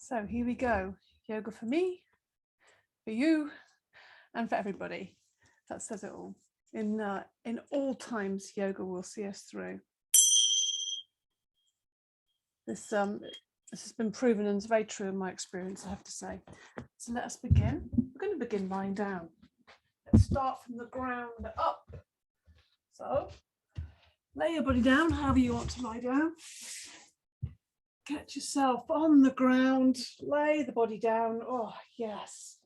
So here we go. Yoga for me, for you, and for everybody. That says it all. In all times, yoga will see us through. This has been proven and is very true in my experience, I have to say. So let us begin. We're going to begin lying down. Let's start from the ground up. So lay your body down, however you want to lie down. Get yourself on the ground, lay the body down. Oh, yes.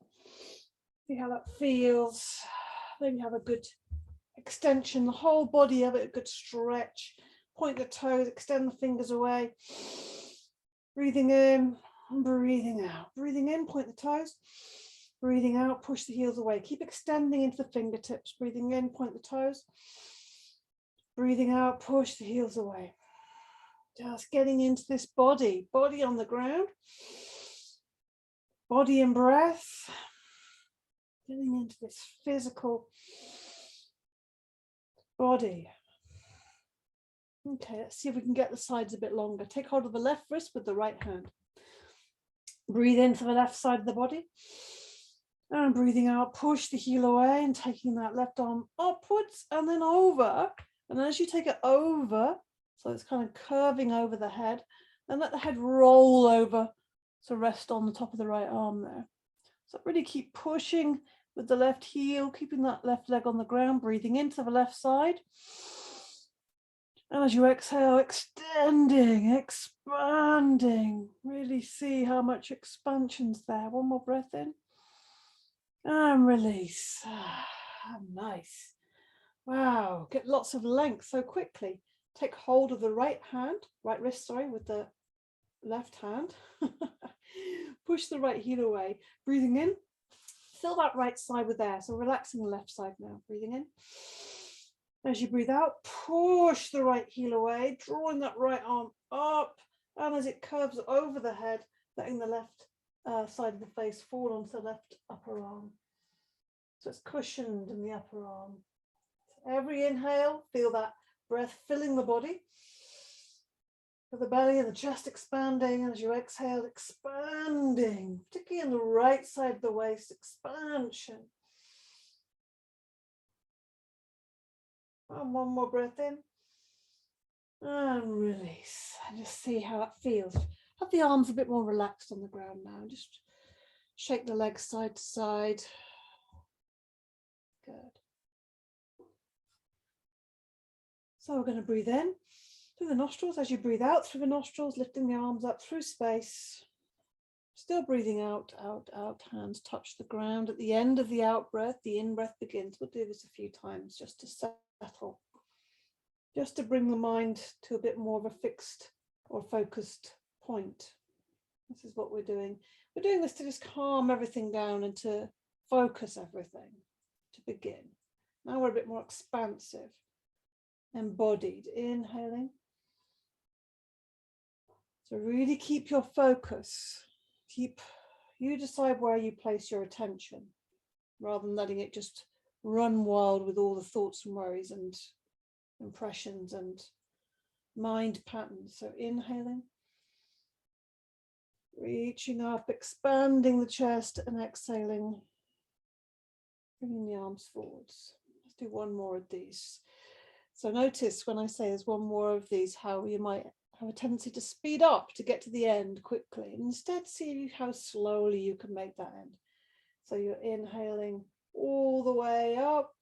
See how that feels. Maybe have a good extension, the whole body, have a good stretch. Point the toes, extend the fingers away. Breathing in, breathing out. Breathing in, point the toes. Breathing out, push the heels away. Keep extending into the fingertips. Breathing in, point the toes. Breathing out, push the heels away. Just getting into this body on the ground. Body and breath. Getting into this physical body. Okay, let's see if we can get the sides a bit longer. Take hold of the left wrist with the right hand. Breathe into the left side of the body. And breathing out, push the heel away and taking that left arm upwards and then over. And as you take it over, so it's kind of curving over the head, and let the head roll over. So rest on the top of the right arm there. So really keep pushing with the left heel, keeping that left leg on the ground, breathing into the left side. And as you exhale, extending, expanding. Really see how much expansion's there. One more breath in. And release. Nice. Wow, get lots of length so quickly. Take hold of the right wrist, with the left hand. Push the right heel away. Breathing in. Fill that right side with air. So relaxing the left side now. Breathing in. As you breathe out, push the right heel away, drawing that right arm up. And as it curves over the head, letting the left side of the face fall onto the left upper arm. So it's cushioned in the upper arm. So every inhale, feel that breath filling the body. Feel the belly and the chest expanding. And as you exhale, expanding, particularly in the right side of the waist, expansion. And one more breath in. And release. And just see how it feels. Have the arms a bit more relaxed on the ground now. Just shake the legs side to side. Good. So we're going to breathe in through the nostrils. As you breathe out through the nostrils, lifting the arms up through space. Still breathing out, out, out. Hands touch the ground. At the end of the out breath, the in breath begins. We'll do this a few times just to settle. Just to bring the mind to a bit more of a fixed or focused point. This is what we're doing. We're doing this to just calm everything down and to focus everything to begin. Now we're a bit more expansive, embodied, inhaling. So really keep your focus. You decide where you place your attention rather than letting it just run wild with all the thoughts and worries and impressions and mind patterns. So inhaling, reaching up, expanding the chest, and exhaling, bringing the arms forwards. Let's do one more of these. So notice when I say there's one more of these, how you might have a tendency to speed up to get to the end quickly. And instead, see how slowly you can make that end. So you're inhaling all the way up.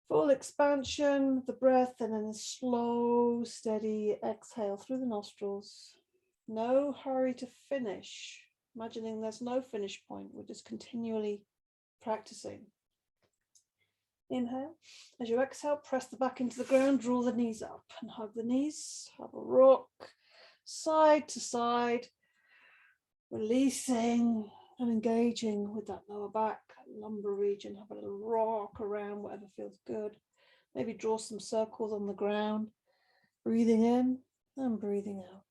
Full expansion of the breath, and then a slow, steady exhale through the nostrils. No hurry to finish. Imagining there's no finish point. We're just continually practicing. Inhale. As you exhale, press the back into the ground, draw the knees up and hug the knees. Have a rock side to side, releasing and engaging with that lower back, lumbar region. Have a little rock around, whatever feels good. Maybe draw some circles on the ground. Breathing in and breathing out.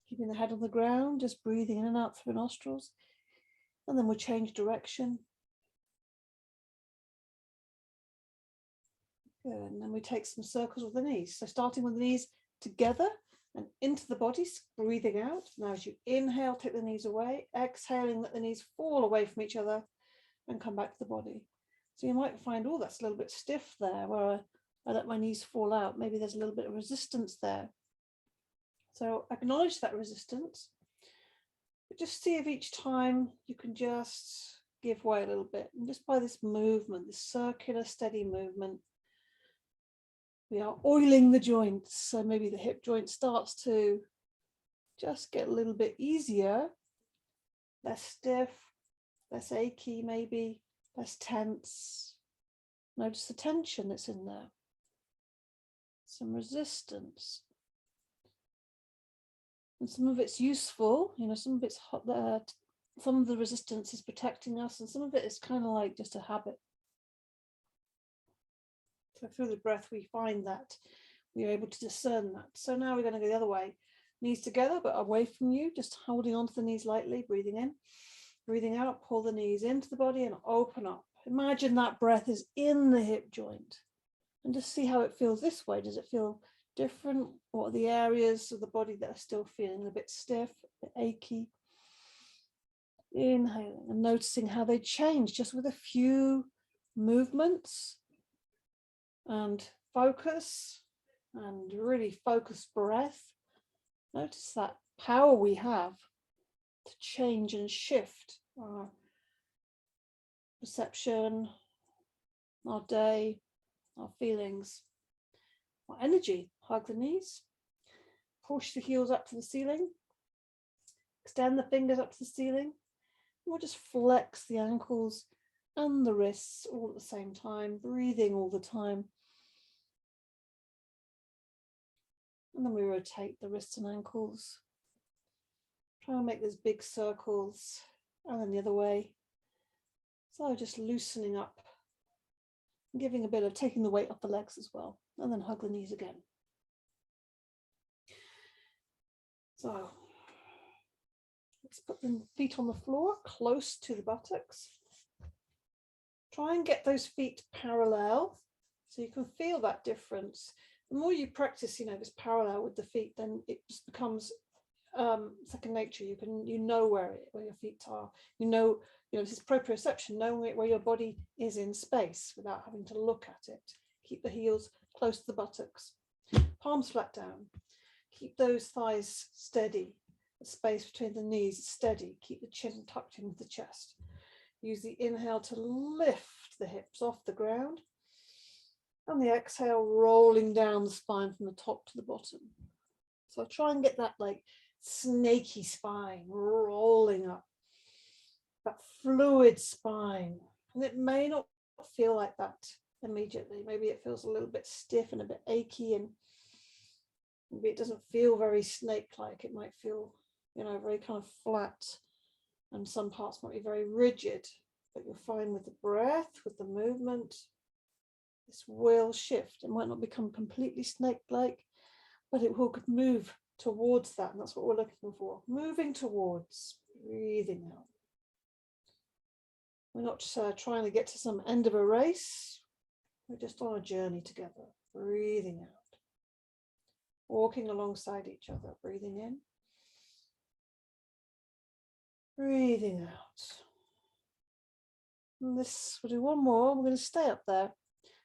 Keeping the head on the ground, just breathing in and out through the nostrils. And then we'll change direction. Good, and then we take some circles with the knees. So starting with the knees together and into the body, breathing out. Now as you inhale, take the knees away, exhaling, let the knees fall away from each other and come back to the body. So you might find, oh, that's a little bit stiff there where I let my knees fall out. Maybe there's a little bit of resistance there. So acknowledge that resistance, but just see if each time you can just give way a little bit. And just by this movement, this circular, steady movement, we are oiling the joints. So maybe the hip joint starts to just get a little bit easier, less stiff, less achy, maybe less tense. Notice the tension that's in there. Some resistance. And some of it's useful, you know, some of it's hot there. Some of the resistance is protecting us, and some of it is kind of like just a habit. So through the breath, we find that we are able to discern that. So now we're going to go the other way. Knees together, but away from you, just holding onto the knees lightly, breathing in, breathing out, pull the knees into the body and open up. Imagine that breath is in the hip joint and just see how it feels this way. Does it feel different? What are the areas of the body that are still feeling a bit stiff, a bit achy? Inhaling and noticing how they change just with a few movements and focus and really focused breath. Notice that power we have to change and shift our perception, our day, our feelings, our energy. Hug the knees, push the heels up to the ceiling, extend the fingers up to the ceiling. We'll just flex the ankles and the wrists all at the same time, breathing all the time. And then we rotate the wrists and ankles. Try and make those big circles, and then the other way. So just loosening up, giving a bit of taking the weight off the legs as well, and then hug the knees again. So let's put the feet on the floor, close to the buttocks. Try and get those feet parallel so you can feel that difference. The more you practice, this parallel with the feet, then it just becomes second nature. You know where your feet are. This is proprioception, knowing where your body is in space without having to look at it. Keep the heels close to the buttocks, palms flat down. Keep those thighs steady. The space between the knees is steady. Keep the chin tucked into the chest. Use the inhale to lift the hips off the ground. And the exhale, rolling down the spine from the top to the bottom. So try and get that like snaky spine rolling up. That fluid spine. And it may not feel like that immediately. Maybe it feels a little bit stiff and a bit achy, and maybe it doesn't feel very snake-like. It might feel, very kind of flat, and some parts might be very rigid, but you'll find with the breath, with the movement, this will shift. It might not become completely snake-like, but it will move towards that, and that's what we're looking for. Moving towards, breathing out. We're not trying to get to some end of a race. We're just on a journey together, breathing out. Walking alongside each other, breathing in. Breathing out. And we'll do one more. We're going to stay up there.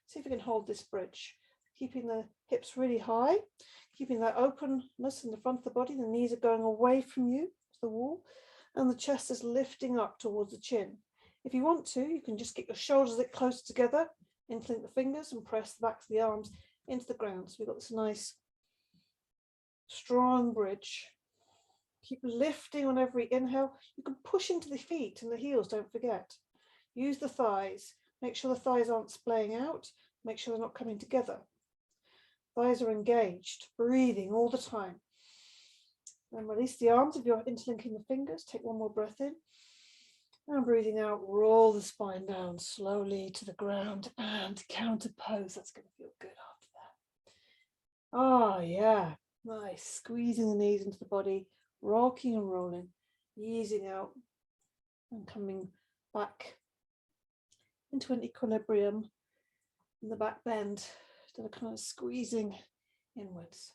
See if we can hold this bridge. Keeping the hips really high, keeping that openness in the front of the body. The knees are going away from you to the wall, and the chest is lifting up towards the chin. If you want to, you can just get your shoulders a bit closer together, interlink the fingers and press the backs of the arms into the ground. So we've got this nice, strong bridge. Keep lifting on every inhale. You can push into the feet and the heels, don't forget. Use the thighs. Make sure the thighs aren't splaying out. Make sure they're not coming together. Thighs are engaged, breathing all the time. Then release the arms if you're interlinking the fingers. Take one more breath in. And breathing out, roll the spine down slowly to the ground and counter pose. That's going to feel good after that. Oh, yeah. Nice. Squeezing the knees into the body, rocking and rolling, easing out and coming back into an equilibrium in the back bend, instead of kind of squeezing inwards.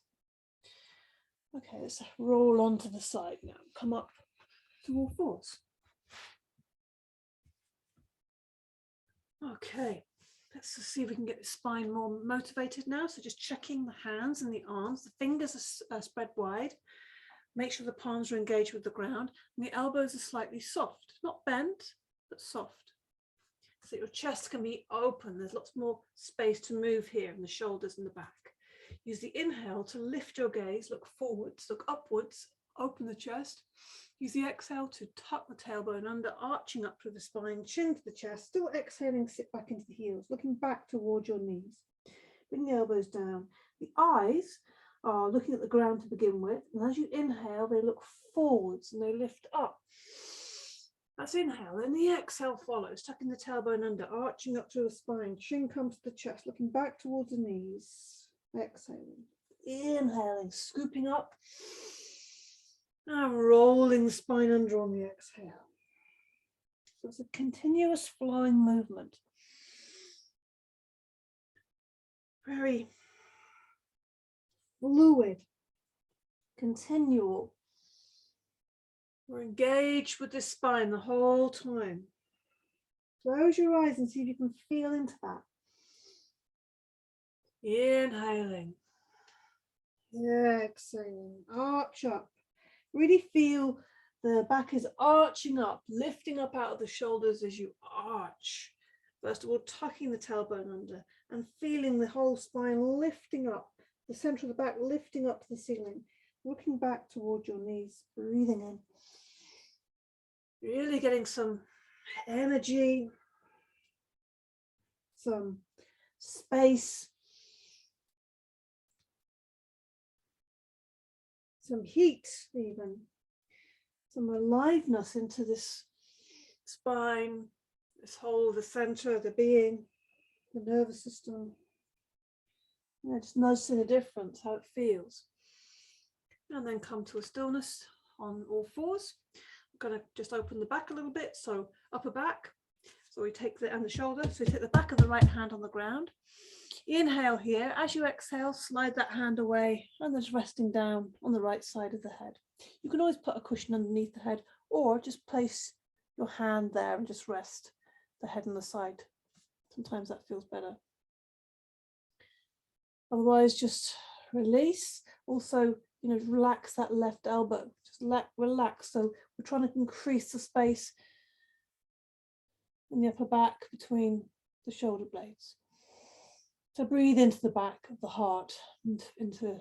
Okay, let's roll onto the side now. Come up to all fours. Okay, let's see if we can get the spine more motivated now. So just checking the hands and the arms. The fingers are spread wide. Make sure the palms are engaged with the ground. And the elbows are slightly soft, not bent, but soft. So your chest can be open. There's lots more space to move here in the shoulders and the back. Use the inhale to lift your gaze, look forwards, look upwards, open the chest. Use the exhale to tuck the tailbone under, arching up through the spine, chin to the chest, still exhaling, sit back into the heels, looking back towards your knees. Bring the elbows down. The eyes are looking at the ground to begin with, and as you inhale, they look forwards and they lift up. That's inhale, then the exhale follows, tucking the tailbone under, arching up through the spine, chin comes to the chest, looking back towards the knees. Exhaling, inhaling, scooping up, and rolling the spine under on the exhale. So it's a continuous flowing movement. Very fluid, continual. We're engaged with the spine the whole time. Close your eyes and see if you can feel into that. Inhaling, exhaling, arch up. Really feel the back is arching up, lifting up out of the shoulders as you arch. First of all, tucking the tailbone under and feeling the whole spine lifting up, the center of the back lifting up to the ceiling, looking back towards your knees, breathing in. Really getting some energy, some space, some heat even, some aliveness into this spine, this whole, the center of the being, the nervous system. Just noticing the difference, how it feels. And then come to a stillness on all fours. I'm going to just open the back a little bit, so upper back. So we take and the shoulder, so you take the back of the right hand on the ground. Inhale here. As you exhale, slide that hand away and just resting down on the right side of the head. You can always put a cushion underneath the head or just place your hand there and just rest the head on the side. Sometimes that feels better. Otherwise, just release. Also, relax that left elbow. Just relax. So we're trying to increase the space in the upper back between the shoulder blades. So breathe into the back of the heart and into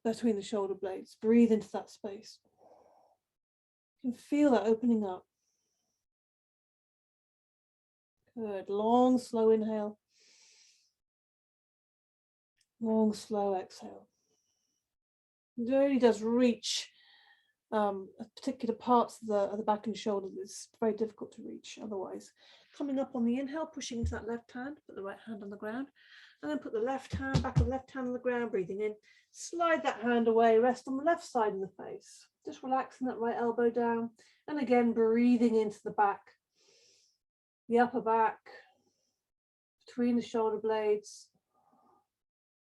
between the shoulder blades. Breathe into that space. You can feel that opening up. Good. Long, slow inhale. Long, slow exhale. It really does reach particular parts of the back and shoulder that's very difficult to reach otherwise. Coming up on the inhale, pushing into that left hand, put the right hand on the ground, and then put the left hand, back of the left hand on the ground, breathing in. Slide that hand away, rest on the left side of the face. Just relaxing that right elbow down, and again, breathing into the back, the upper back, between the shoulder blades.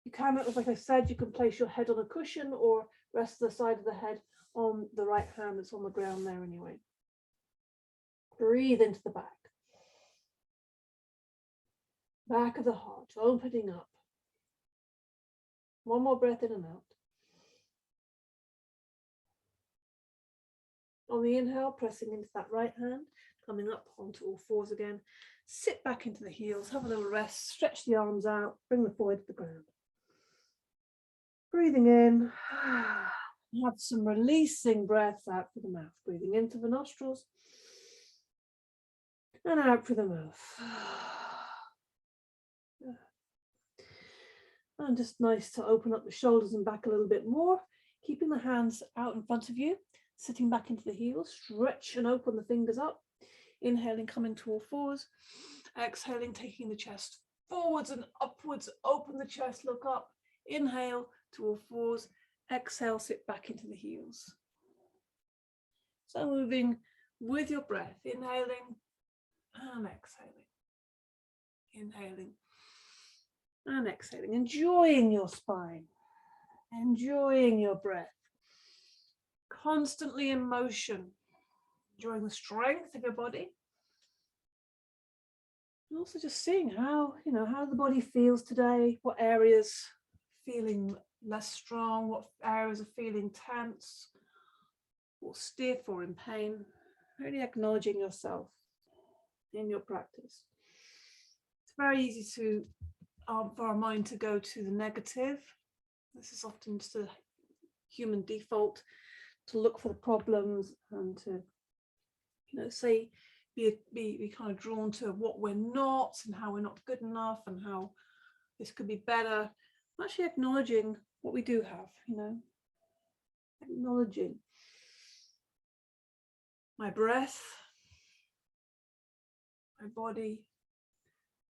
You can, like I said, you can place your head on a cushion or rest the side of the head on the right hand that's on the ground there anyway. Breathe into the back. Back of the heart, opening up. One more breath in and out. On the inhale, pressing into that right hand, coming up onto all fours again. Sit back into the heels, have a little rest, stretch the arms out, bring the forehead to the ground. Breathing in, have some releasing breaths out through the mouth. Breathing into the nostrils and out through the mouth. And just nice to open up the shoulders and back a little bit more, keeping the hands out in front of you, sitting back into the heels, stretch and open the fingers up. Inhaling, coming to all fours. Exhaling, taking the chest forwards and upwards, open the chest, look up. Inhale to all fours. Exhale, sit back into the heels. So moving with your breath, inhaling and exhaling. Inhaling and exhaling, enjoying your spine. enjoying your breath, constantly in motion, enjoying the strength of your body. And also just seeing how the body feels today, what areas feeling less strong, what areas are feeling tense or stiff or in pain. Really acknowledging yourself in your practice. It's very easy to for our mind to go to the negative. This is often just a human default to look for the problems and to be kind of drawn to what we're not and how we're not good enough and how this could be better. Actually acknowledging what we do have, acknowledging my breath, my body,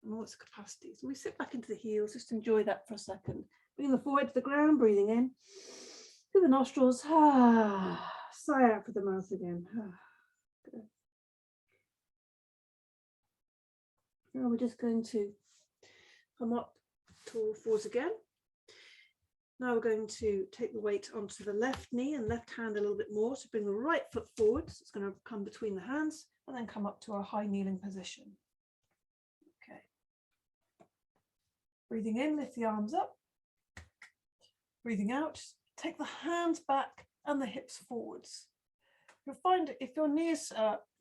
and all its capacities. And we sit back into the heels, just enjoy that for a second. Bring the forehead to the ground, breathing in through the nostrils, sigh out through the mouth again. Good. Now we're just going to come up to all fours again. Now we're going to take the weight onto the left knee and left hand a little bit more to bring the right foot forward. So it's going to come between the hands and then come up to our high kneeling position. Okay. Breathing in, lift the arms up. Breathing out, take the hands back and the hips forwards. You'll find if your knees,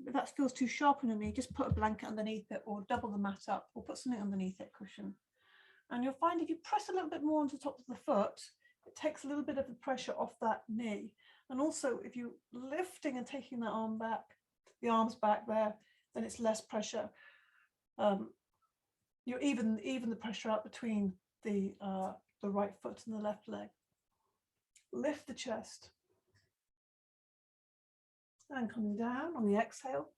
if that feels too sharp on your knee, just put a blanket underneath it or double the mat up or put something underneath it, cushion. And you'll find if you press a little bit more onto the top of the foot, it takes a little bit of the pressure off that knee. And also if you're lifting and taking the arms back there, then it's less pressure. You even the pressure out between the right foot and the left leg. Lift the chest. And coming down on the exhale.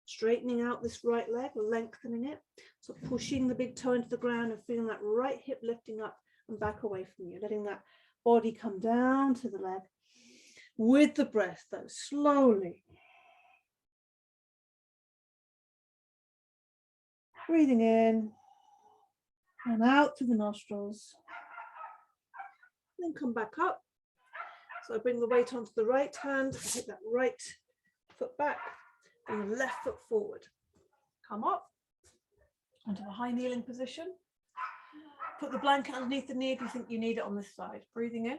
Straightening out this right leg, lengthening it. So pushing the big toe into the ground and feeling that right hip lifting up and back away from you. Letting that body come down to the leg. With the breath though, slowly. Breathing in and out through the nostrils. Then come back up. So I bring the weight onto the right hand, take that right foot back, bring the left foot forward. Come up onto the high kneeling position. Put the blanket underneath the knee if you think you need it on this side. Breathing in.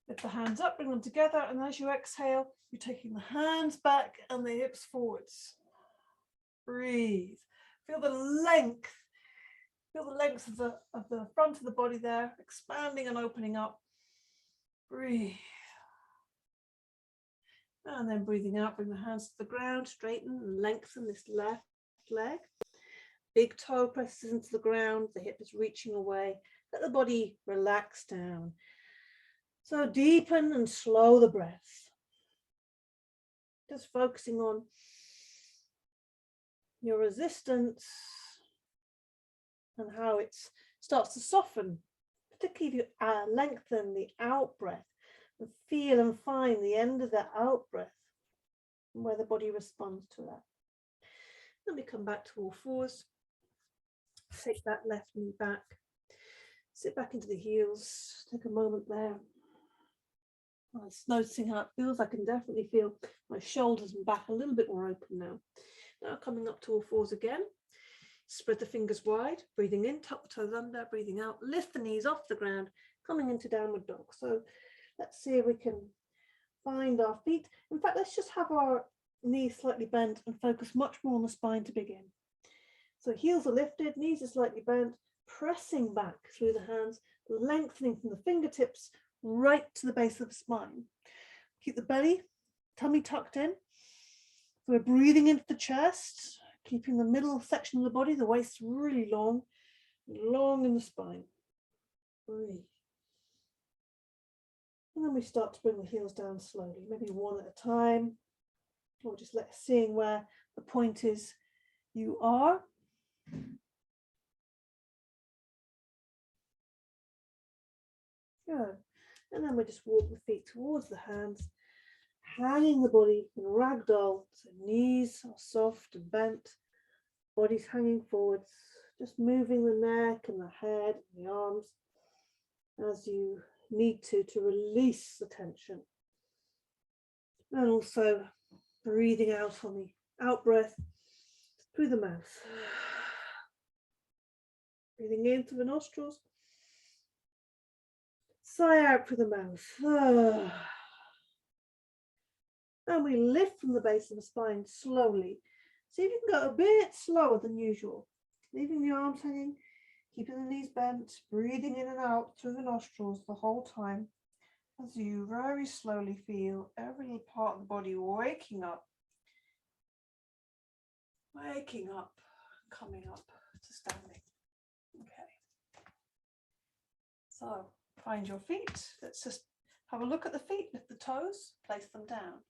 Lift the hands up, bring them together, and as you exhale, you're taking the hands back and the hips forwards. Breathe. Feel the length. Feel the length of the front of the body there, expanding and opening up. Breathe. And then breathing out, bring the hands to the ground, straighten and lengthen this left leg. Big toe presses into the ground, the hip is reaching away. Let the body relax down. So deepen and slow the breath. Just focusing on your resistance and how it starts to soften, particularly if you lengthen the out breath and feel and find the end of that out breath and where the body responds to that. Then we come back to all fours. Take that left knee back. Sit back into the heels. Take a moment there. I was noticing how it feels. I can definitely feel my shoulders and back a little bit more open now. Now coming up to all fours again. Spread the fingers wide, breathing in, tuck the toes under, breathing out, lift the knees off the ground, coming into downward dog. So let's see if we can find our feet. In fact, let's just have our knees slightly bent and focus much more on the spine to begin. So heels are lifted, knees are slightly bent, pressing back through the hands, lengthening from the fingertips right to the base of the spine. Keep the belly, tummy tucked in. So we're breathing into the chest, keeping the middle section of the body, the waist really long in the spine. Breathe. And then we start to bring the heels down slowly, maybe one at a time, or just seeing where the point is you are. Good. And then we just walk the feet towards the hands, hanging the body in ragdoll, so knees are soft and bent, body's hanging forwards, just moving the neck and the head and the arms. as you need to release the tension. And also breathing out on the out breath through the mouth. Breathing in through the nostrils. Sigh out through the mouth. And we lift from the base of the spine slowly. See if you can go a bit slower than usual. Leaving the arms hanging, keeping the knees bent, breathing in and out through the nostrils the whole time, as you very slowly feel every little part of the body waking up, coming up to standing. Okay. So find your feet. Let's just have a look at the feet. Lift the toes, place them down.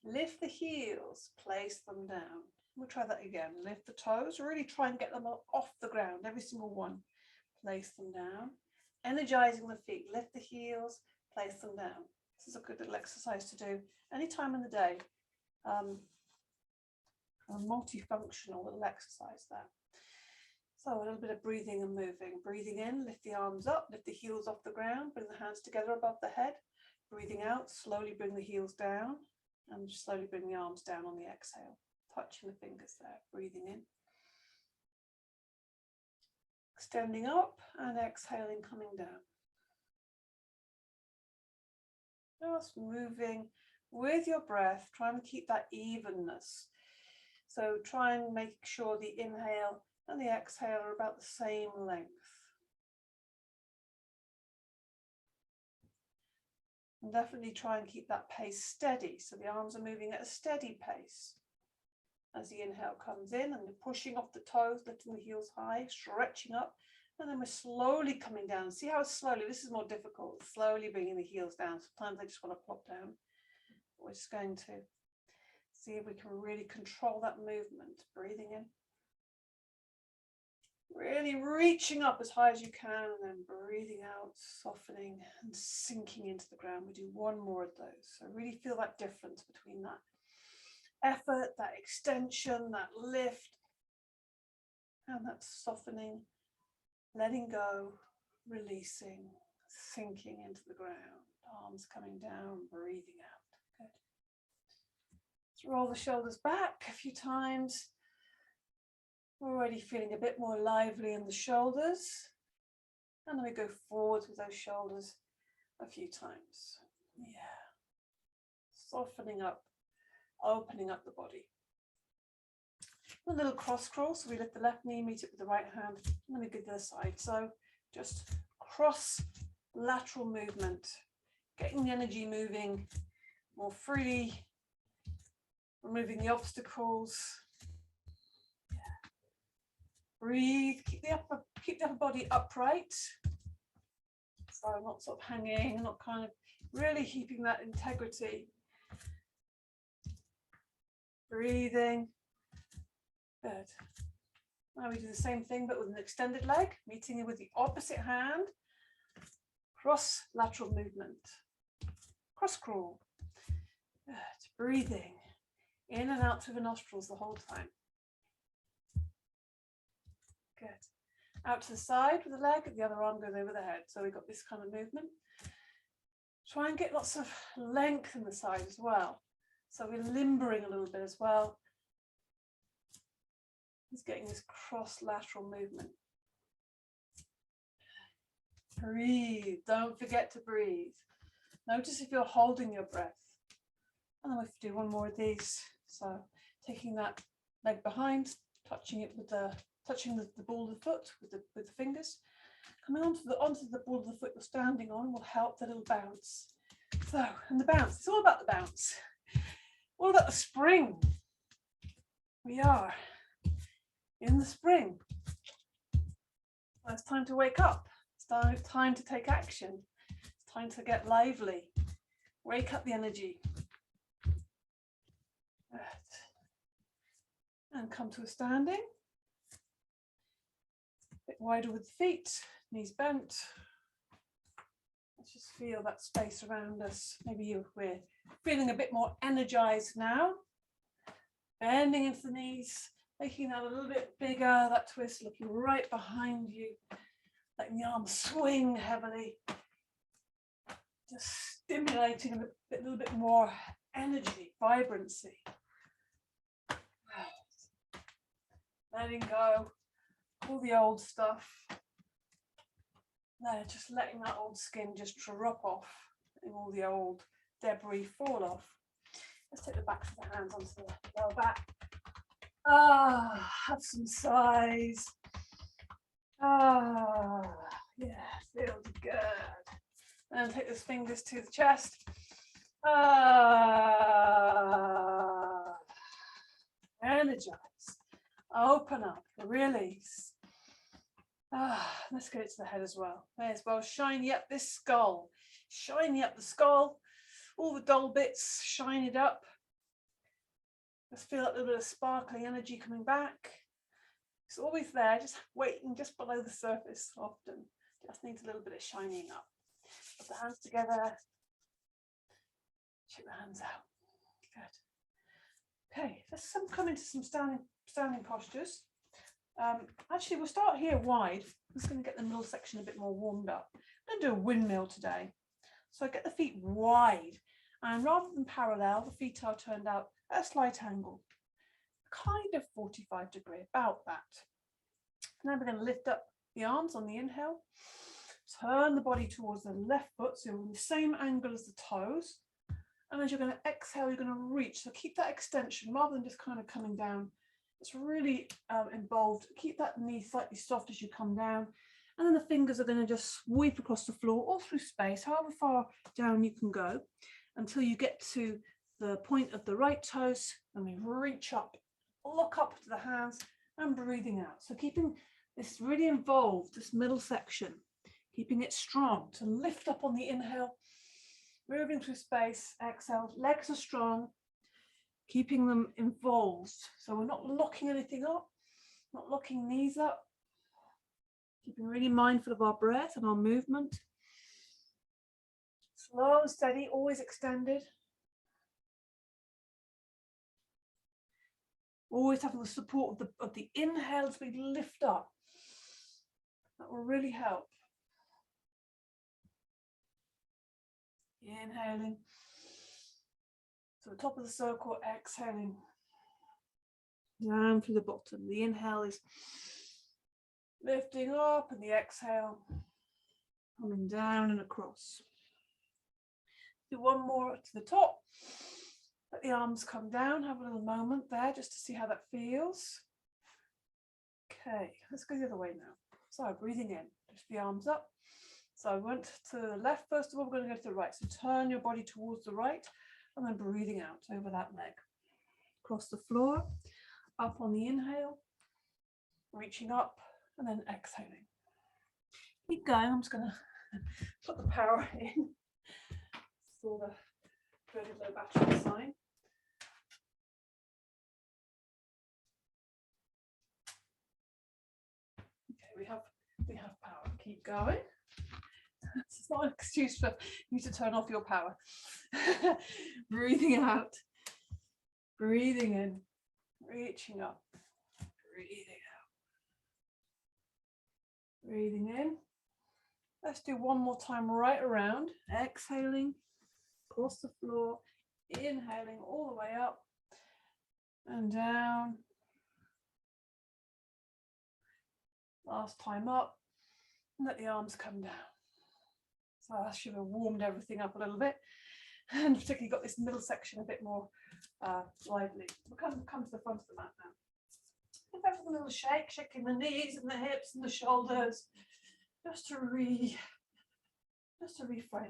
Lift the heels, place them down. We'll try that again. Lift the toes, really try and get them off the ground, every single one. Place them down. Energizing the feet, lift the heels, place them down. This is a good little exercise to do any time in the day. A multifunctional little exercise there. So a little bit of breathing and moving. Breathing in, lift the arms up, lift the heels off the ground, bring the hands together above the head. Breathing out, slowly bring the heels down and slowly bring the arms down on the exhale. Touching the fingers there, breathing in. Extending up and exhaling, coming down. Just moving with your breath, trying to keep that evenness. So try and make sure the inhale and the exhale are about the same length. And definitely try and keep that pace steady. So the arms are moving at a steady pace. As the inhale comes in and you're pushing off the toes, lifting the heels high, stretching up. And then we're slowly coming down. See how slowly, this is more difficult, slowly bringing the heels down. Sometimes they just want to plop down. We're just going to see if we can really control that movement. Breathing in. Really reaching up as high as you can and then breathing out, softening and sinking into the ground. We do one more of those. So really feel that difference between that effort, that extension, that lift, and that softening, letting go, releasing, sinking into the ground. Arms coming down, breathing out. Good. Let's roll the shoulders back a few times. Already feeling a bit more lively in the shoulders. And then we go forwards with those shoulders a few times. Yeah. Softening up, opening up the body. A little cross crawl. So we lift the left knee, meet it with the right hand, and then we go to the other side. So just cross lateral movement, getting the energy moving more freely, removing the obstacles. Breathe, keep the upper body upright. So not sort of hanging, not kind of really keeping that integrity. Breathing. Good. Now we do the same thing but with an extended leg, meeting it with the opposite hand. Cross lateral movement. Cross crawl. Good. Breathing in and out through the nostrils the whole time. Good. Out to the side with the leg, the other arm goes over the head. So we've got this kind of movement. Try and get lots of length in the side as well. So we're limbering a little bit as well. Just getting this cross lateral movement. Breathe. Don't forget to breathe. Notice if you're holding your breath. And then we have to do one more of these. So taking that leg behind, touching it with the ball of the foot with the fingers. Coming onto the ball of the foot you're standing on will help the little bounce. So, and the bounce, it's all about the bounce. All about the spring. We are in the spring. Well, it's time to wake up. It's time to take action. It's time to get lively. Wake up the energy. Right. And come to a standing. Bit wider with the feet, knees bent. Let's just feel that space around us. Maybe we're feeling a bit more energized now. Bending into the knees, making that a little bit bigger, that twist looking right behind you. Let letting the arms swing heavily, just stimulating a little bit more energy, vibrancy. Letting go all the old stuff. No, just letting that old skin just drop off, letting all the old debris fall off. Let's take the backs of the hands onto the lower back. Have some sighs. Yeah, feels good. And take those fingers to the chest. Energize. Open up, release. Let's get it to the head as well. May as well shiny up this skull. Shiny up the skull. All the dull bits, shine it up. Just feel that little bit of sparkling energy coming back. It's always there, just waiting just below the surface often. Just needs a little bit of shining up. Put the hands together. Shake the hands out. Good. Okay, let's come into some standing postures. Actually, we'll start here wide. I'm just going to get the middle section a bit more warmed up. I'm going to do a windmill today. So I get the feet wide, and rather than parallel, the feet are turned out at a slight angle, kind of 45 degree, about that. Now we're going to lift up the arms on the inhale, turn the body towards the left foot, so you're in the same angle as the toes. And as you're going to exhale, you're going to reach. So keep that extension rather than just kind of coming down. It's really involved. Keep that knee slightly soft as you come down. And then the fingers are going to just sweep across the floor or through space, however far down you can go, until you get to the point of the right toes. And we reach up, look up to the hands and breathing out. So keeping this really involved, this middle section, keeping it strong to lift up on the inhale. Moving through space, exhale, legs are strong, keeping them involved. So we're not locking anything up, not locking knees up, keeping really mindful of our breath and our movement. Slow and steady, always extended. Always having the support of the inhale as we lift up. That will really help. Inhaling to the top of the circle, exhaling down through the bottom. The inhale is lifting up and the exhale coming down and across. Do one more to the top. Let the arms come down. Have a little moment there just to see how that feels. Okay, let's go the other way now. So breathing in, lift the arms up. So I went to the left, first of all, we're going to go to the right. So turn your body towards the right and then breathing out over that leg. Across the floor, up on the inhale, reaching up and then exhaling. Keep going, I'm just going to put the power in for the very low battery sign. Okay, we have power. Keep going. It's not an excuse for you to turn off your power. Breathing out, breathing in, reaching up, breathing out, breathing in. Let's do one more time right around, exhaling across the floor, inhaling all the way up and down. Last time up, and let the arms come down. So I should have warmed everything up a little bit, and particularly got this middle section a bit more lively. We'll come to the front of the mat now. Give everything a little shake, shaking the knees and the hips and the shoulders, just to reframe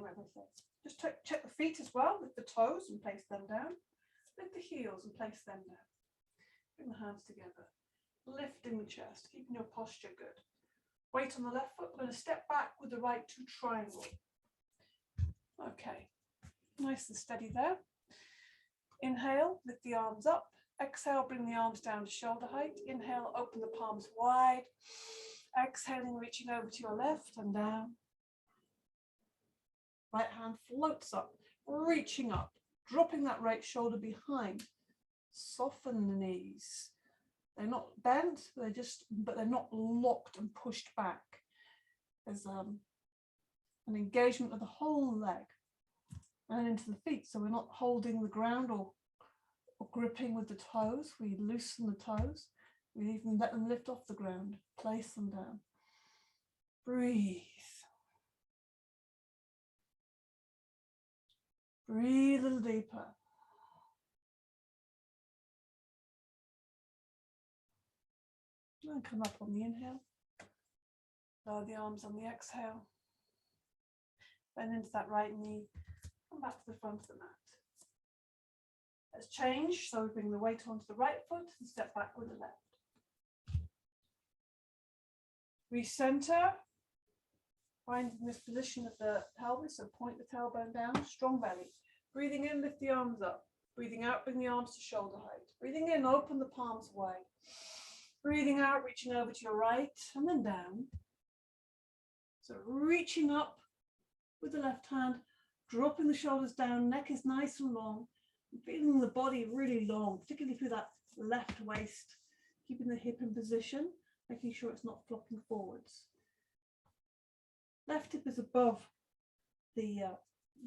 everything. Just check the feet as well, lift the toes and place them down. Lift the heels and place them down. Bring the hands together, lifting the chest, keeping your posture good. Weight on the left foot, we're going to step back with the right to triangle. Okay, nice and steady there. Inhale, lift the arms up. Exhale, bring the arms down to shoulder height. Inhale, open the palms wide. Exhaling, reaching over to your left and down. Right hand floats up, reaching up, dropping that right shoulder behind. Soften the knees. They're not bent, but they're not locked and pushed back. as an engagement of the whole leg and into the feet. So we're not holding the ground or gripping with the toes. We loosen the toes. We even let them lift off the ground, place them down. Breathe. Breathe a little deeper. And come up on the inhale. Lower the arms on the exhale. Bend into that right knee. Come back to the front of the mat. Let's change. So we bring the weight onto the right foot and step back with the left. Recenter. Find this position of the pelvis, so point the tailbone down, strong belly. Breathing in, lift the arms up. Breathing out, bring the arms to shoulder height. Breathing in, open the palms wide. Breathing out, reaching over to your right and then down. So reaching up with the left hand, dropping the shoulders down, neck is nice and long. Feeling the body really long, particularly through that left waist. Keeping the hip in position, making sure it's not flopping forwards. Left hip is above the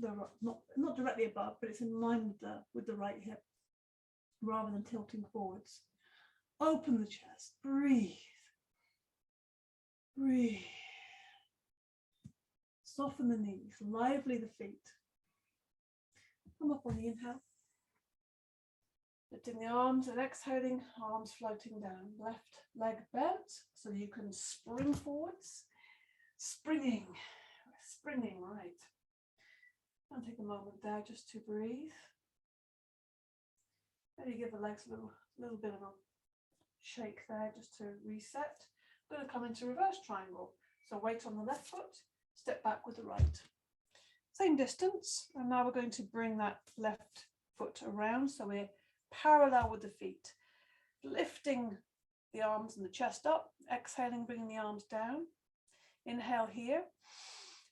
not directly above, but it's in line with the right hip, rather than tilting forwards. Open the chest, breathe, breathe. Soften the knees, lively the feet. Come up on the inhale. Lifting the arms and exhaling, arms floating down. Left leg bent so you can spring forwards. Springing, right. And take a moment there just to breathe. Maybe give the legs a little bit of a shake there just to reset. I'm going to come into reverse triangle. So weight on the left foot, step back with the right. Same distance, and now we're going to bring that left foot around so we're parallel with the feet. Lifting the arms and the chest up, exhaling, bringing the arms down. Inhale here,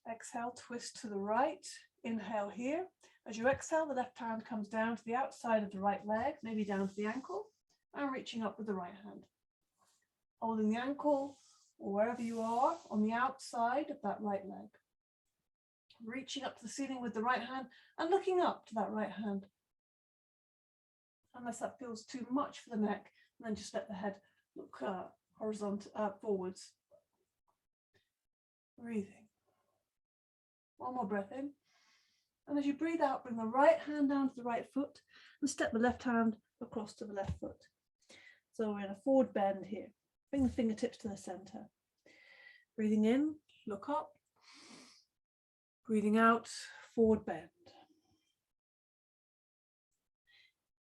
exhale, twist to the right, inhale here. As you exhale, the left hand comes down to the outside of the right leg, maybe down to the ankle, and reaching up with the right hand. Holding the ankle, or wherever you are, on the outside of that right leg. Reaching up to the ceiling with the right hand, and looking up to that right hand. Unless that feels too much for the neck, and then just let the head look horizontal, forwards. Breathing. One more breath in. And as you breathe out, bring the right hand down to the right foot and step the left hand across to the left foot. So we're in a forward bend here. Bring the fingertips to the center. Breathing in, look up. Breathing out, forward bend.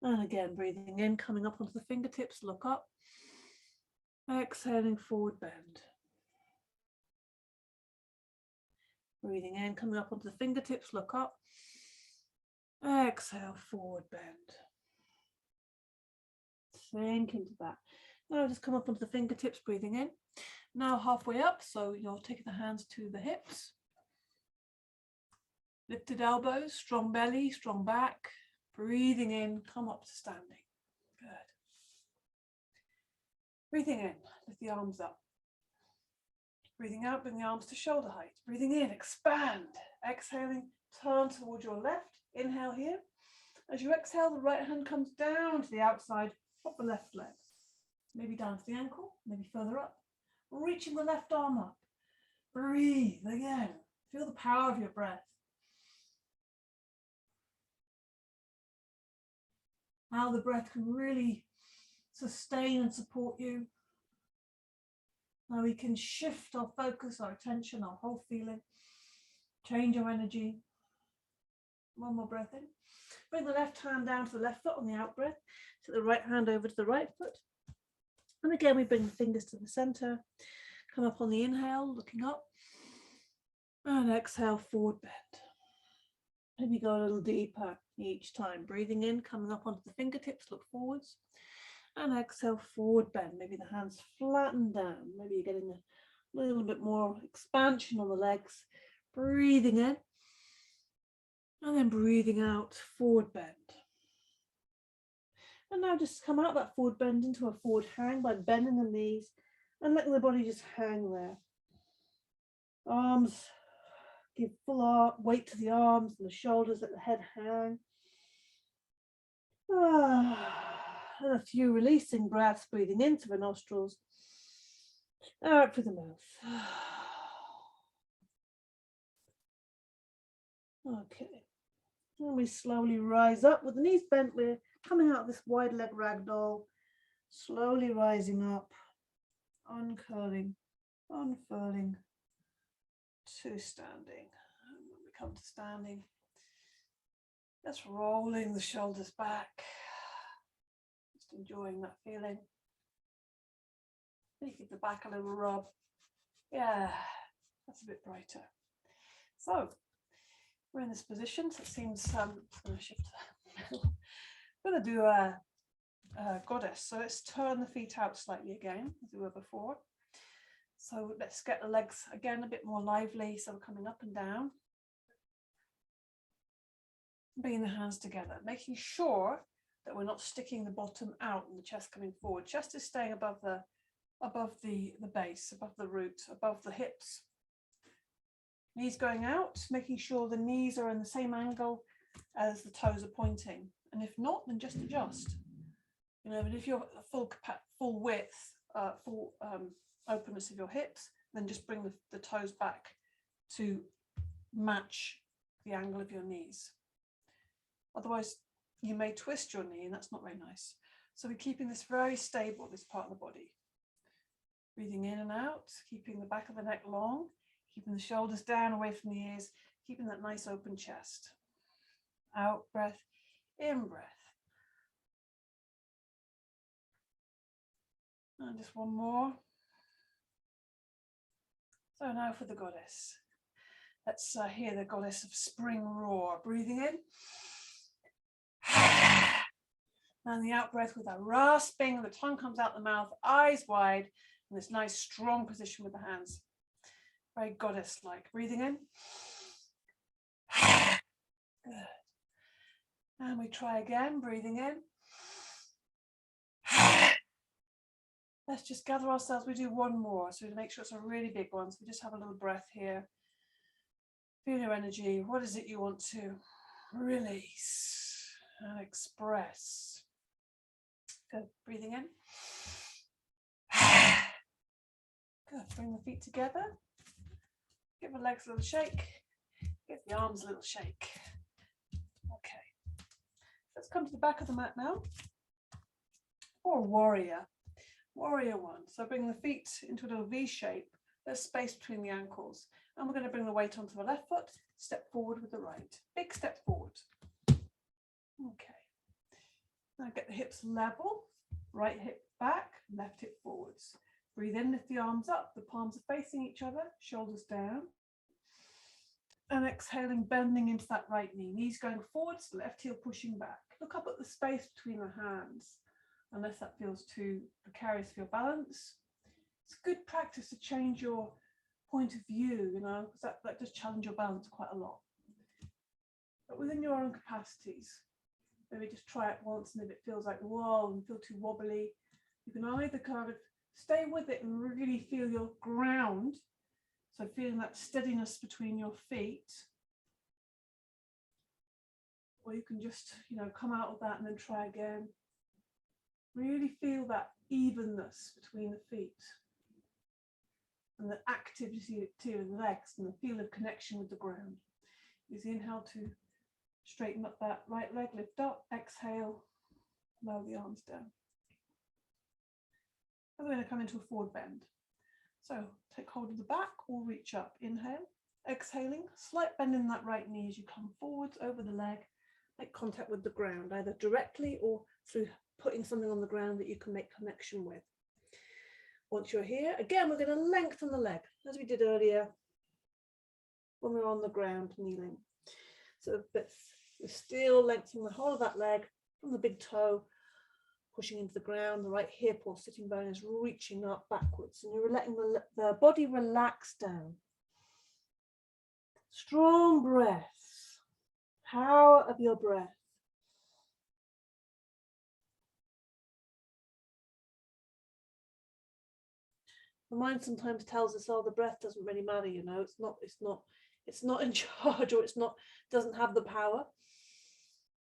And again, breathing in, coming up onto the fingertips, look up. Exhaling, forward bend. Breathing in, coming up onto the fingertips, look up. Exhale, forward bend. Sink into that. Now just come up onto the fingertips, breathing in. Now halfway up, so you're taking the hands to the hips. Lifted elbows, strong belly, strong back. Breathing in, come up to standing. Good. Breathing in, lift the arms up. Breathing out, bring the arms to shoulder height. Breathing in, expand. Exhaling, turn towards your left. Inhale here. As you exhale, the right hand comes down to the outside of the left leg. Maybe down to the ankle, maybe further up. Reaching the left arm up. Breathe again. Feel the power of your breath. How the breath can really sustain and support you. Now we can shift our focus, our attention, our whole feeling, change our energy. One more breath in. Bring the left hand down to the left foot on the out breath. Take the right hand over to the right foot. And again, we bring the fingers to the center. Come up on the inhale, looking up. And exhale, forward bend. Maybe go a little deeper each time. Breathing in, coming up onto the fingertips, look forwards. And exhale, forward bend. Maybe the hands flatten down. Maybe you're getting a little bit more expansion on the legs. Breathing in. And then breathing out, forward bend. And now just come out that forward bend into a forward hang by bending the knees and letting the body just hang there. arms, give full weight to the arms and the shoulders, let the head hang. And a few releasing breaths, breathing into the nostrils, out through the mouth. Okay. And we slowly rise up with the knees bent. We're coming out of this wide leg ragdoll, slowly rising up, uncurling, unfurling to standing. And when we come to standing, just rolling the shoulders back, just enjoying that feeling. You give the back a little rub. Yeah, that's a bit brighter. So we're in this position. So it seems I'm going to shift. I'm going to do a goddess. So let's turn the feet out slightly again, as we were before. So let's get the legs again a bit more lively. So we're coming up and down. Bringing the hands together, making sure that we're not sticking the bottom out and the chest coming forward. Chest is staying above the base, above the root, above the hips. Knees going out, making sure the knees are in the same angle as the toes are pointing. And if not, then just adjust. You know, but if you're full width, full openness of your hips, then just bring the toes back to match the angle of your knees. Otherwise, you may twist your knee, and that's not very nice. So we're keeping this very stable, this part of the body. Breathing in and out, keeping the back of the neck long, keeping the shoulders down away from the ears, keeping that nice open chest. Out breath, in breath. And just one more. So now for the goddess. Let's hear the goddess of spring roar. Breathing in. And the out breath with a rasping, the tongue comes out the mouth, eyes wide, and this nice strong position with the hands. Very goddess-like. Breathing in. Good. And we try again, breathing in. Let's just gather ourselves. We do one more, so to make sure it's a really big one. So we just have a little breath here. Feel your energy. What is it you want to release and express? Good. Breathing in. Good. Bring the feet together. Give the legs a little shake. Give the arms a little shake. Okay. Let's come to the back of the mat now. Or warrior. Warrior one. So bring the feet into a little V shape. There's space between the ankles. And we're going to bring the weight onto the left foot. Step forward with the right. Big step forward. Okay. Now get the hips level. Right hip back, left hip forwards. Breathe in, lift the arms up. The palms are facing each other. Shoulders down. And exhaling, bending into that right knee. Knees going forwards, left heel pushing back. Look up at the space between the hands. Unless that feels too precarious for your balance. It's good practice to change your point of view, you know, because that does challenge your balance quite a lot. But within your own capacities, maybe just try it once, and if it feels like whoa and feel too wobbly, you can either kind of stay with it and really feel your ground, so feeling that steadiness between your feet, or you can just, you know, come out of that and then try again. Really feel that evenness between the feet and the activity of the legs and the feel of connection with the ground. Use the inhale to straighten up that right leg, lift up, exhale, lower the arms down. And we're going to come into a forward bend. So take hold of the back or reach up. Inhale, exhaling, slight bend in that right knee as you come forwards over the leg. Make contact with the ground, either directly or through putting something on the ground that you can make connection with. Once you're here, again, we're going to lengthen the leg as we did earlier when we were on the ground kneeling. So but we're still lengthening the whole of that leg from the big toe, pushing into the ground. The right hip or sitting bone is reaching up backwards, and you're letting the body relax down. Strong breath, power of your breath. The mind sometimes tells us, oh, the breath doesn't really matter, you know, it's not in charge, or doesn't have the power.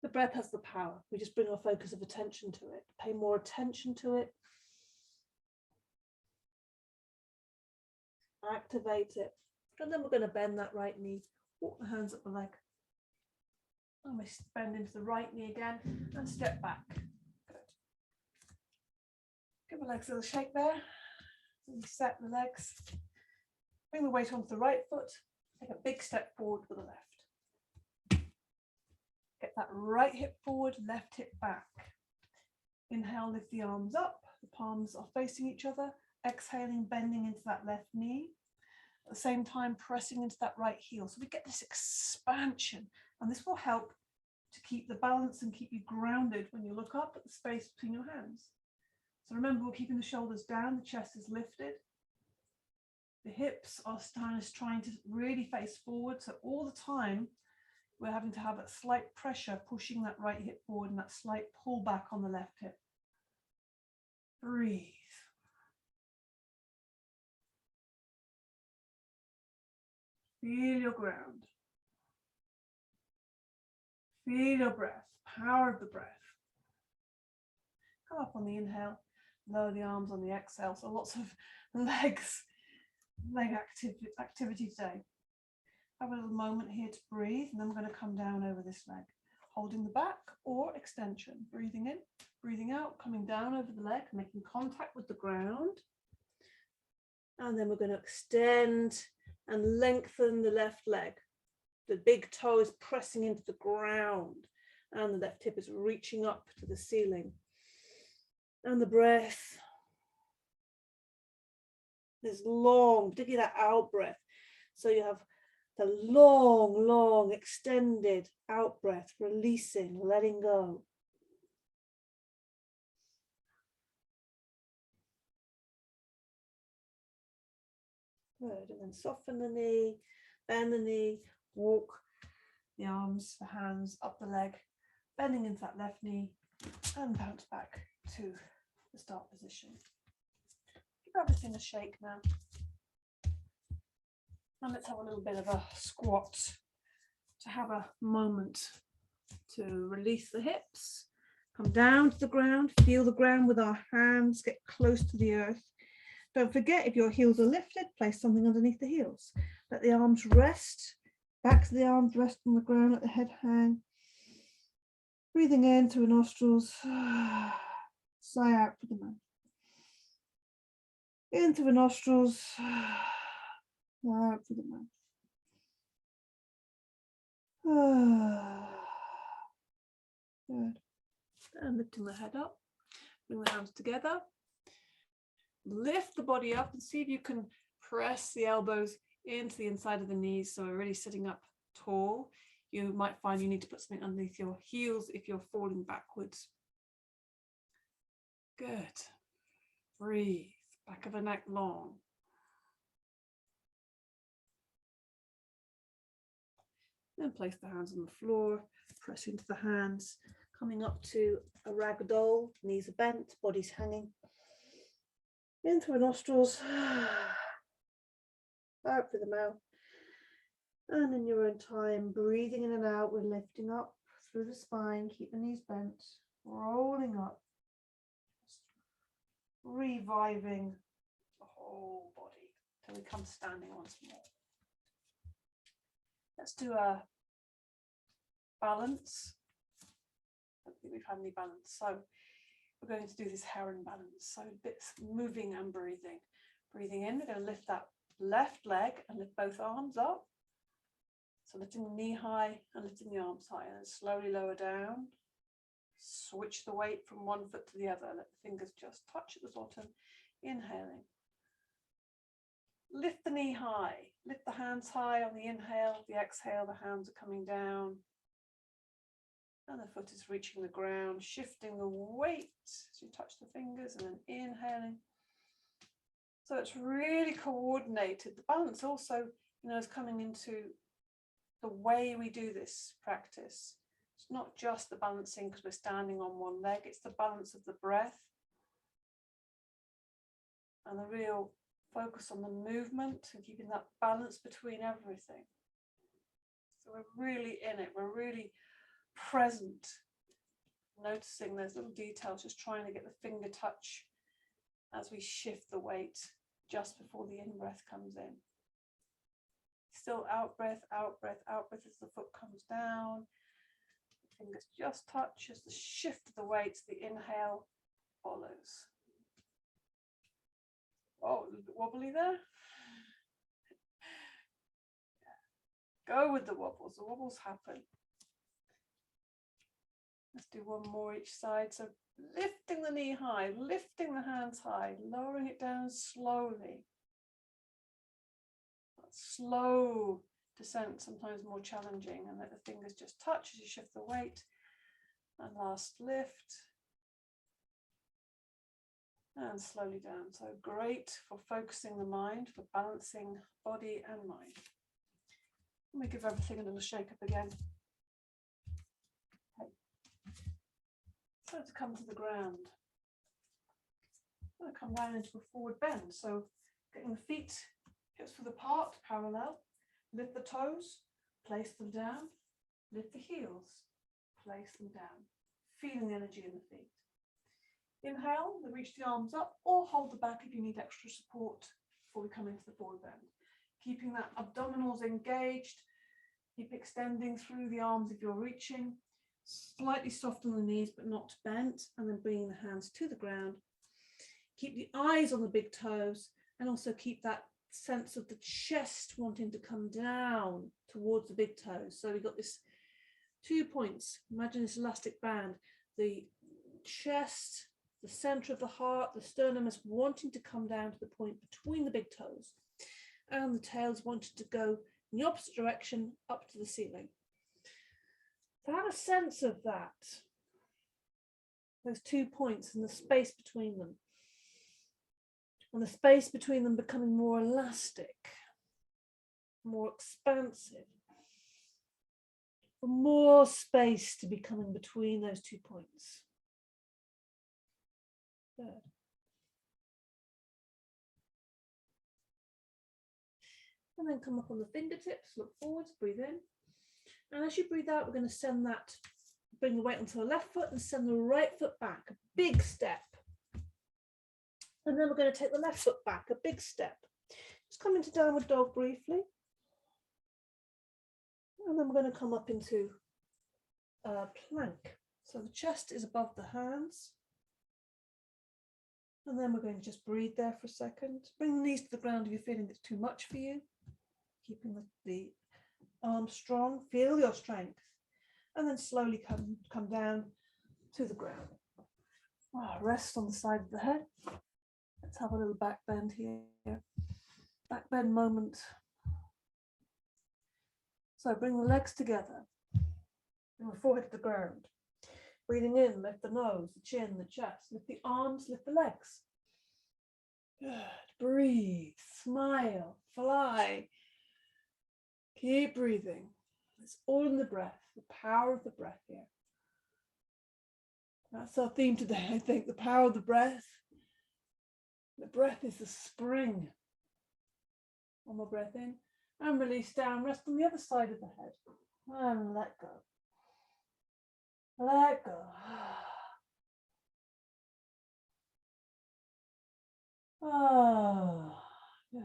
The breath has the power. We just bring our focus of attention to it, pay more attention to it, activate it. And then we're going to bend that right knee, walk the hands up the leg. And we bend into the right knee again and step back. Good. Give the legs a little shake there. Reset the legs. Bring the weight onto the right foot. Take a big step forward with the left. Get that right hip forward, left hip back. Inhale, lift the arms up. The palms are facing each other. Exhaling, bending into that left knee. At the same time, pressing into that right heel. So we get this expansion, and this will help to keep the balance and keep you grounded when you look up at the space between your hands. So remember, we're keeping the shoulders down, the chest is lifted. The hips are trying to really face forward. So all the time, we're having to have a slight pressure, pushing that right hip forward and that slight pull back on the left hip. Breathe. Feel your ground. Feel your breath, power of the breath. Come up on the inhale, lower the arms on the exhale. So lots of leg activity today. Have a little moment here to breathe, and then we're going to come down over this leg, holding the back or extension. Breathing in, breathing out, coming down over the leg, making contact with the ground. And then we're going to extend and lengthen the left leg. The big toe is pressing into the ground, and the left hip is reaching up to the ceiling. And the breath is long, particularly that out breath. So you have the long, long, extended out breath, releasing, letting go. Good, and then soften the knee, bend the knee, walk the arms, the hands up the leg, bending into that left knee, and bounce back to the start position. Give everything a shake now. And let's have a little bit of a squat to have a moment to release the hips, come down to the ground, feel the ground with our hands, get close to the earth. Don't forget, if your heels are lifted, place something underneath the heels. Let the arms rest, back to the arms, rest on the ground, let the head hang. Breathing in through the nostrils, sigh out through the mouth. In through the nostrils, out through the mouth. Good. And lifting the head up, bring the hands together. Lift the body up and see if you can press the elbows into the inside of the knees, so we're really sitting up tall. You might find you need to put something underneath your heels if you're falling backwards. Good. Breathe. Back of the neck long. Then place the hands on the floor, press into the hands, coming up to a ragdoll, knees are bent, body's hanging. In through the nostrils, out through the mouth. And in your own time, breathing in and out, we're lifting up through the spine, keep the knees bent, rolling up, reviving the whole body till we come standing once more. Let's do a balance. I don't think we've had any balance, so we're going to do this heron balance. So bits moving and breathing. Breathing in, we're going to lift that left leg and lift both arms up. So lifting the knee high and lifting the arms high, and then slowly lower down. Switch the weight from one foot to the other. Let the fingers just touch at the bottom. Inhaling. Lift the knee high. Lift the hands high on the inhale. The exhale, the hands are coming down. And the foot is reaching the ground, shifting the weight as you touch the fingers, and then inhaling. So it's really coordinated. The balance also, is coming into the way we do this practice. It's not just the balancing because we're standing on one leg, it's the balance of the breath and the real focus on the movement and keeping that balance between everything. So we're really in it, we're really present, noticing those little details, just trying to get the finger touch as we shift the weight just before the in-breath comes in. Still out breath, out breath, out breath as the foot comes down. The fingers just touch as the shift of the weight, the inhale follows. Oh, a little bit wobbly there. Go with the wobbles happen. Let's do one more each side. So lifting the knee high, lifting the hands high, lowering it down slowly. That slow descent, sometimes more challenging, and let the fingers just touch as you shift the weight. And last lift. And slowly down. So great for focusing the mind, for balancing body and mind. Let me give everything a little shake up again. Okay. So to come to the ground. I'm going to come down into a forward bend. So getting the feet hips width apart, parallel. Lift the toes, place them down. Lift the heels, place them down. Feeling the energy in the feet. Inhale, reach the arms up or hold the back if you need extra support before we come into the forward bend. Keeping that abdominals engaged, keep extending through the arms if you're reaching, slightly soften the knees but not bent, and then bringing the hands to the ground. Keep the eyes on the big toes and also keep that sense of the chest wanting to come down towards the big toes. So we've got this 2 points. Imagine this elastic band, the chest, the center of the heart, the sternum is wanting to come down to the point between the big toes, and the tail's wanting to go in the opposite direction up to the ceiling. So have a sense of that, those 2 points and the space between them, and the space between them becoming more elastic, more expansive, for more space to be coming between those 2 points. Good. And then come up on the fingertips, look forwards, breathe in. And as you breathe out, we're going to send that, bring the weight onto the left foot and send the right foot back, a big step. And then we're going to take the left foot back, a big step. Just come into downward dog briefly. And then we're going to come up into plank. So the chest is above the hands. And then we're going to just breathe there for a second. Bring the knees to the ground if you're feeling it's too much for you. Keeping the arms strong, feel your strength. And then slowly come down to the ground. Rest on the side of the head. Let's have a little back bend here. Back bend moment. So bring the legs together. Bring the forehead to the ground. Breathing in, lift the nose, the chin, the chest, lift the arms, lift the legs. Good. Breathe, smile, fly. Keep breathing. It's all in the breath, the power of the breath here. That's our theme today, I think, the power of the breath. The breath is the spring. One more breath in and release down. Rest on the other side of the head and let go. Let go. Oh, good.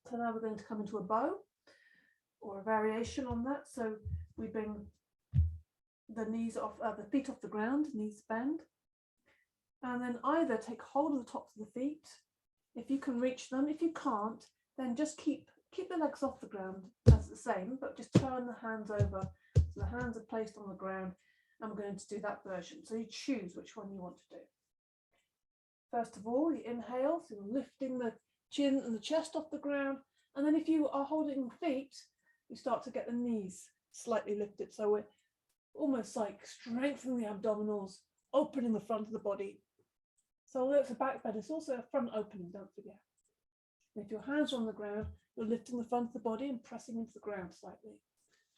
So now we're going to come into a bow or a variation on that. So we bring the knees off, the feet off the ground, knees bend, and then either take hold of the tops of the feet if you can reach them. If you can't, then just keep the legs off the ground as the same, but just turn the hands over. So the hands are placed on the ground, and we're going to do that version. So you choose which one you want to do. First of all, you inhale, so you're lifting the chin and the chest off the ground. And then if you are holding feet, you start to get the knees slightly lifted. So we're almost like strengthening the abdominals, opening the front of the body. So although it's a back bend, it's also a front opening, don't forget. And if your hands are on the ground, you're lifting the front of the body and pressing into the ground slightly.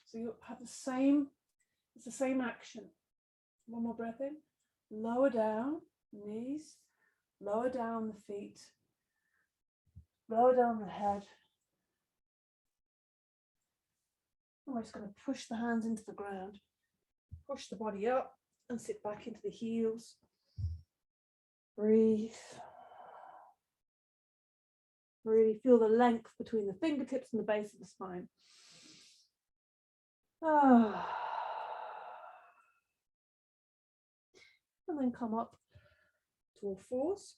So you have the same, it's the same action. One more breath in. Lower down, knees, lower down the feet, Lower down the head. I'm just going to push the hands into the ground, push the body up and sit back into the heels. Breathe. Really feel the length between the fingertips and the base of the spine. And then come up to all fours.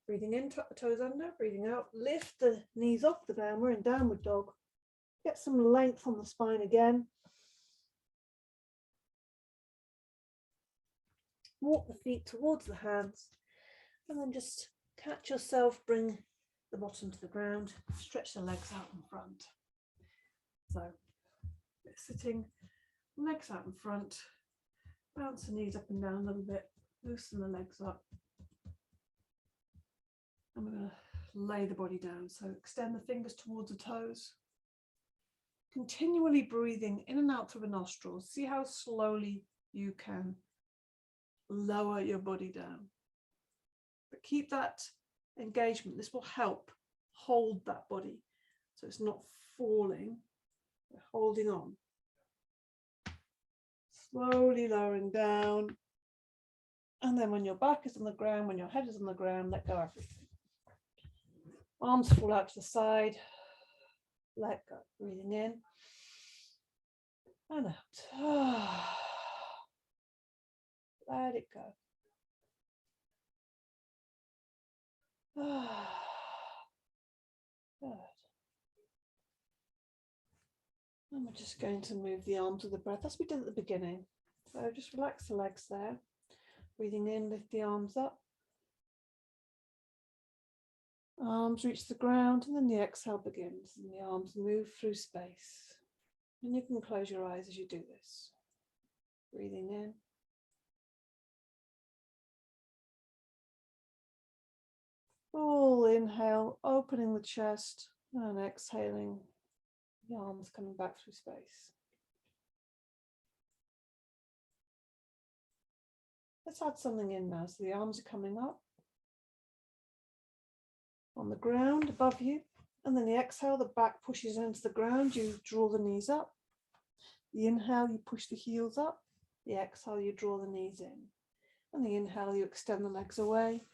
Breathing in, tuck the toes under, breathing out, lift the knees off the ground. We're in downward dog. Get some length on the spine again. Walk the feet towards the hands, and then just catch yourself, bring the bottom to the ground, stretch the legs out in front. So sitting, legs out in front, bounce the knees up and down a little bit, loosen the legs up. And we're going to lay the body down. So extend the fingers towards the toes. Continually breathing in and out through the nostrils. See how slowly you can lower your body down. But keep that engagement. This will help hold that body so it's not falling. We're holding on. Slowly lowering down. And then when your back is on the ground, when your head is on the ground, let go of everything. Arms fall out to the side. Let go. Breathing in and out. Let it go. Good. And we're just going to move the arms with the breath as we did at the beginning. So just relax the legs there. Breathing in, lift the arms up. Arms reach the ground, and then the exhale begins, and the arms move through space. And you can close your eyes as you do this. Breathing in. Full inhale, opening the chest, and exhaling, the arms coming back through space. Let's add something in now. So the arms are coming up on the ground above you, and then the exhale, the back pushes into the ground, you draw the knees up. The inhale, you push the heels up. The exhale, you draw the knees in. And the inhale, you extend the legs away.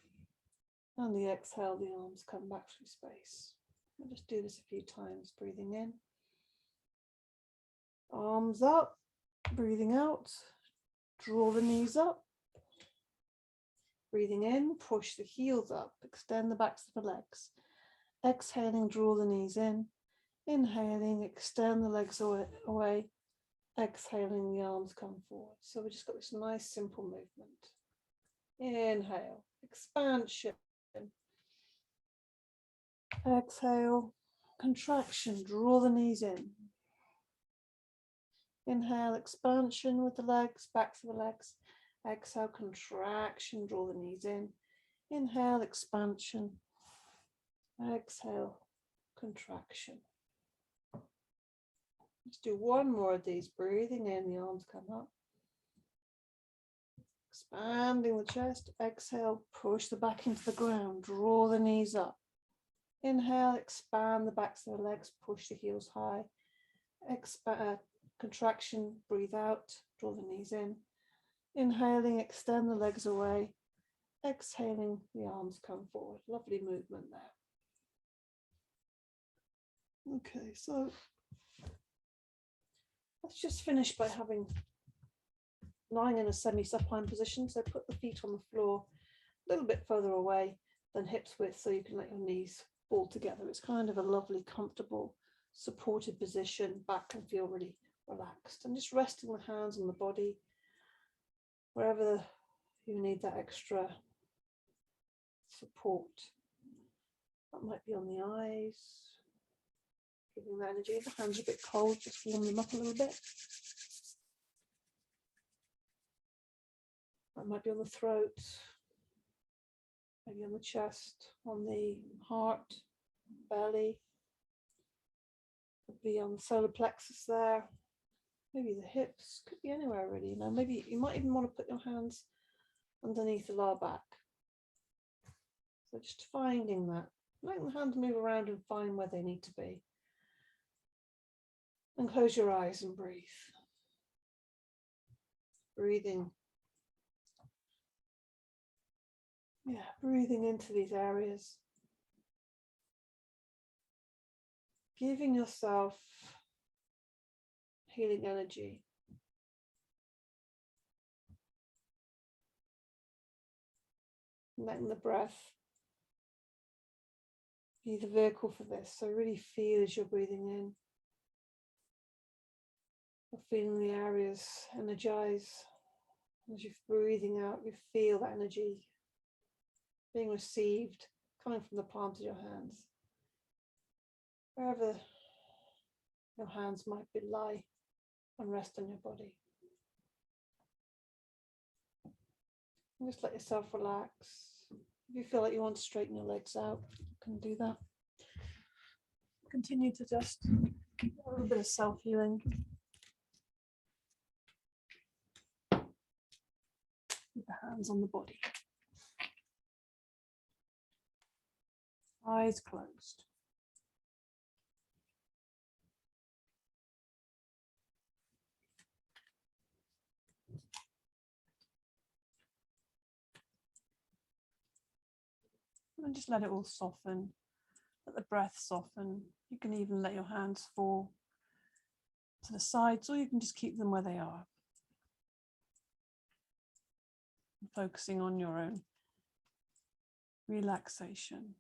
And the exhale, the arms come back through space. We'll just do this a few times, breathing in. Arms up, breathing out. Draw the knees up. Breathing in, push the heels up, extend the backs of the legs. Exhaling, draw the knees in. Inhaling, extend the legs away. Exhaling, the arms come forward. So we just got this nice simple movement. Inhale, expansion. Exhale, contraction, draw the knees in. Inhale, expansion with the legs, backs of the legs. Exhale, contraction, draw the knees in. Inhale, expansion. Exhale, contraction. Let's do one more of these. Breathing in, the arms come up. Expanding the chest. Exhale, push the back into the ground. Draw the knees up. Inhale, expand the backs of the legs. Push the heels high. Contraction, breathe out. Draw the knees in. Inhaling, extend the legs away. Exhaling, the arms come forward. Lovely movement there. Okay, so let's just finish by lying in a semi-supine position. So put the feet on the floor a little bit further away than hips width so you can let your knees fall together. It's kind of a lovely, comfortable, supported position. Back can feel really relaxed. And just resting the hands on the body, wherever you need that extra support. That might be on the eyes, giving the energy. If the hands are a bit cold, just warm them up a little bit. That might be on the throat, maybe on the chest, on the heart, belly. Could be on the solar plexus there. Maybe the hips, could be anywhere really. You know, maybe you might even want to put your hands underneath the lower back. So just finding that Let the hands move around and find where they need to be. And close your eyes and breathe. Breathing. Yeah, breathing into these areas. Giving yourself healing energy. Letting the breath be the vehicle for this. So really feel as you're breathing in. You're feeling the areas energize. As you're breathing out, you feel that energy being received, coming from the palms of your hands. Wherever your hands might be, lie and rest on your body. And just let yourself relax. If you feel like you want to straighten your legs out, you can do that. Continue to just keep a little bit of self-healing. With the hands on the body. Eyes closed. And just let it all soften. Let the breath soften. You can even let your hands fall to the sides, or you can just keep them where they are. Focusing on your own relaxation.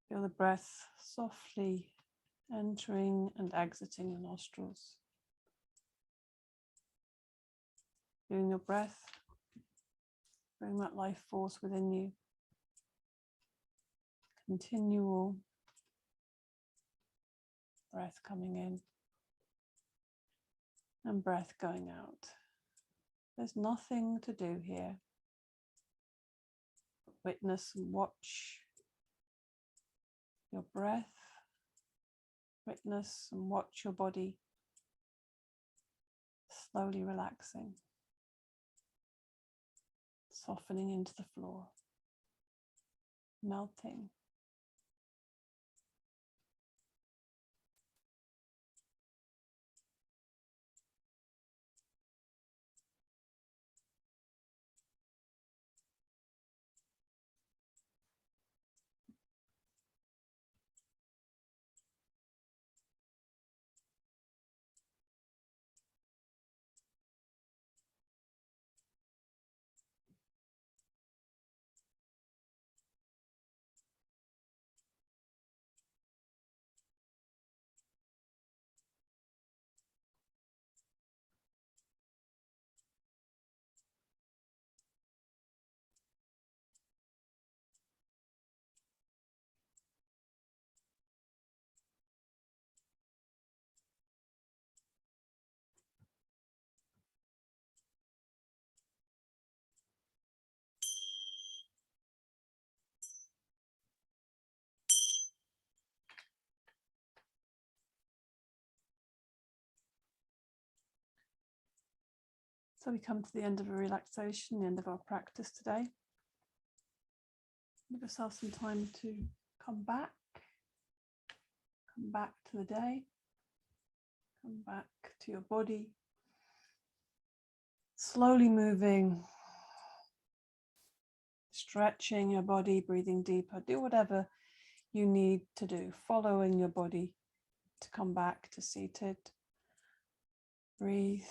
Feel the breath softly entering and exiting the nostrils. Feeling your breath, bring that life force within you. Continual breath coming in and breath going out. There's nothing to do here. Witness and watch your breath. Witness and watch your body slowly relaxing, softening into the floor, melting. So we come to the end of a relaxation, the end of our practice today. Give yourself some time to come back to the day, come back to your body, slowly moving, stretching your body, breathing deeper. Do whatever you need to do, following your body to come back to seated. Breathe.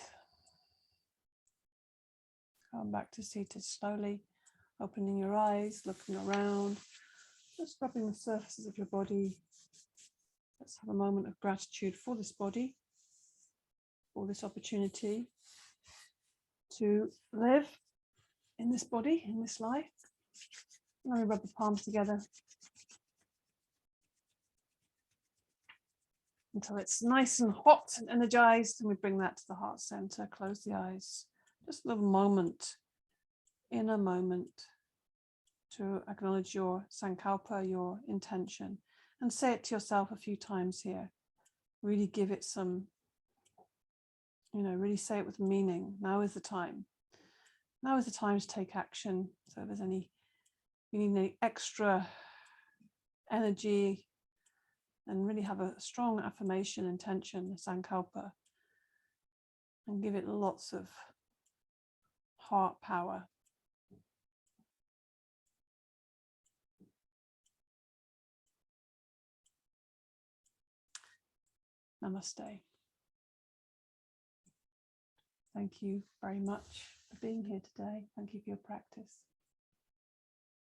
Come back to seated slowly, opening your eyes, looking around, just rubbing the surfaces of your body. Let's have a moment of gratitude for this body, for this opportunity to live in this body, in this life. Now we rub the palms together until it's nice and hot and energized, and we bring that to the heart center. Close the eyes. Just a little moment, inner moment, to acknowledge your sankalpa, your intention, and say it to yourself a few times here. Really give it some, really say it with meaning. Now is the time. now is the time to take action. So if there's you need any extra energy, and really have a strong affirmation, intention, sankalpa, and give it lots of heart power. Namaste. Thank you very much for being here today. Thank you for your practice.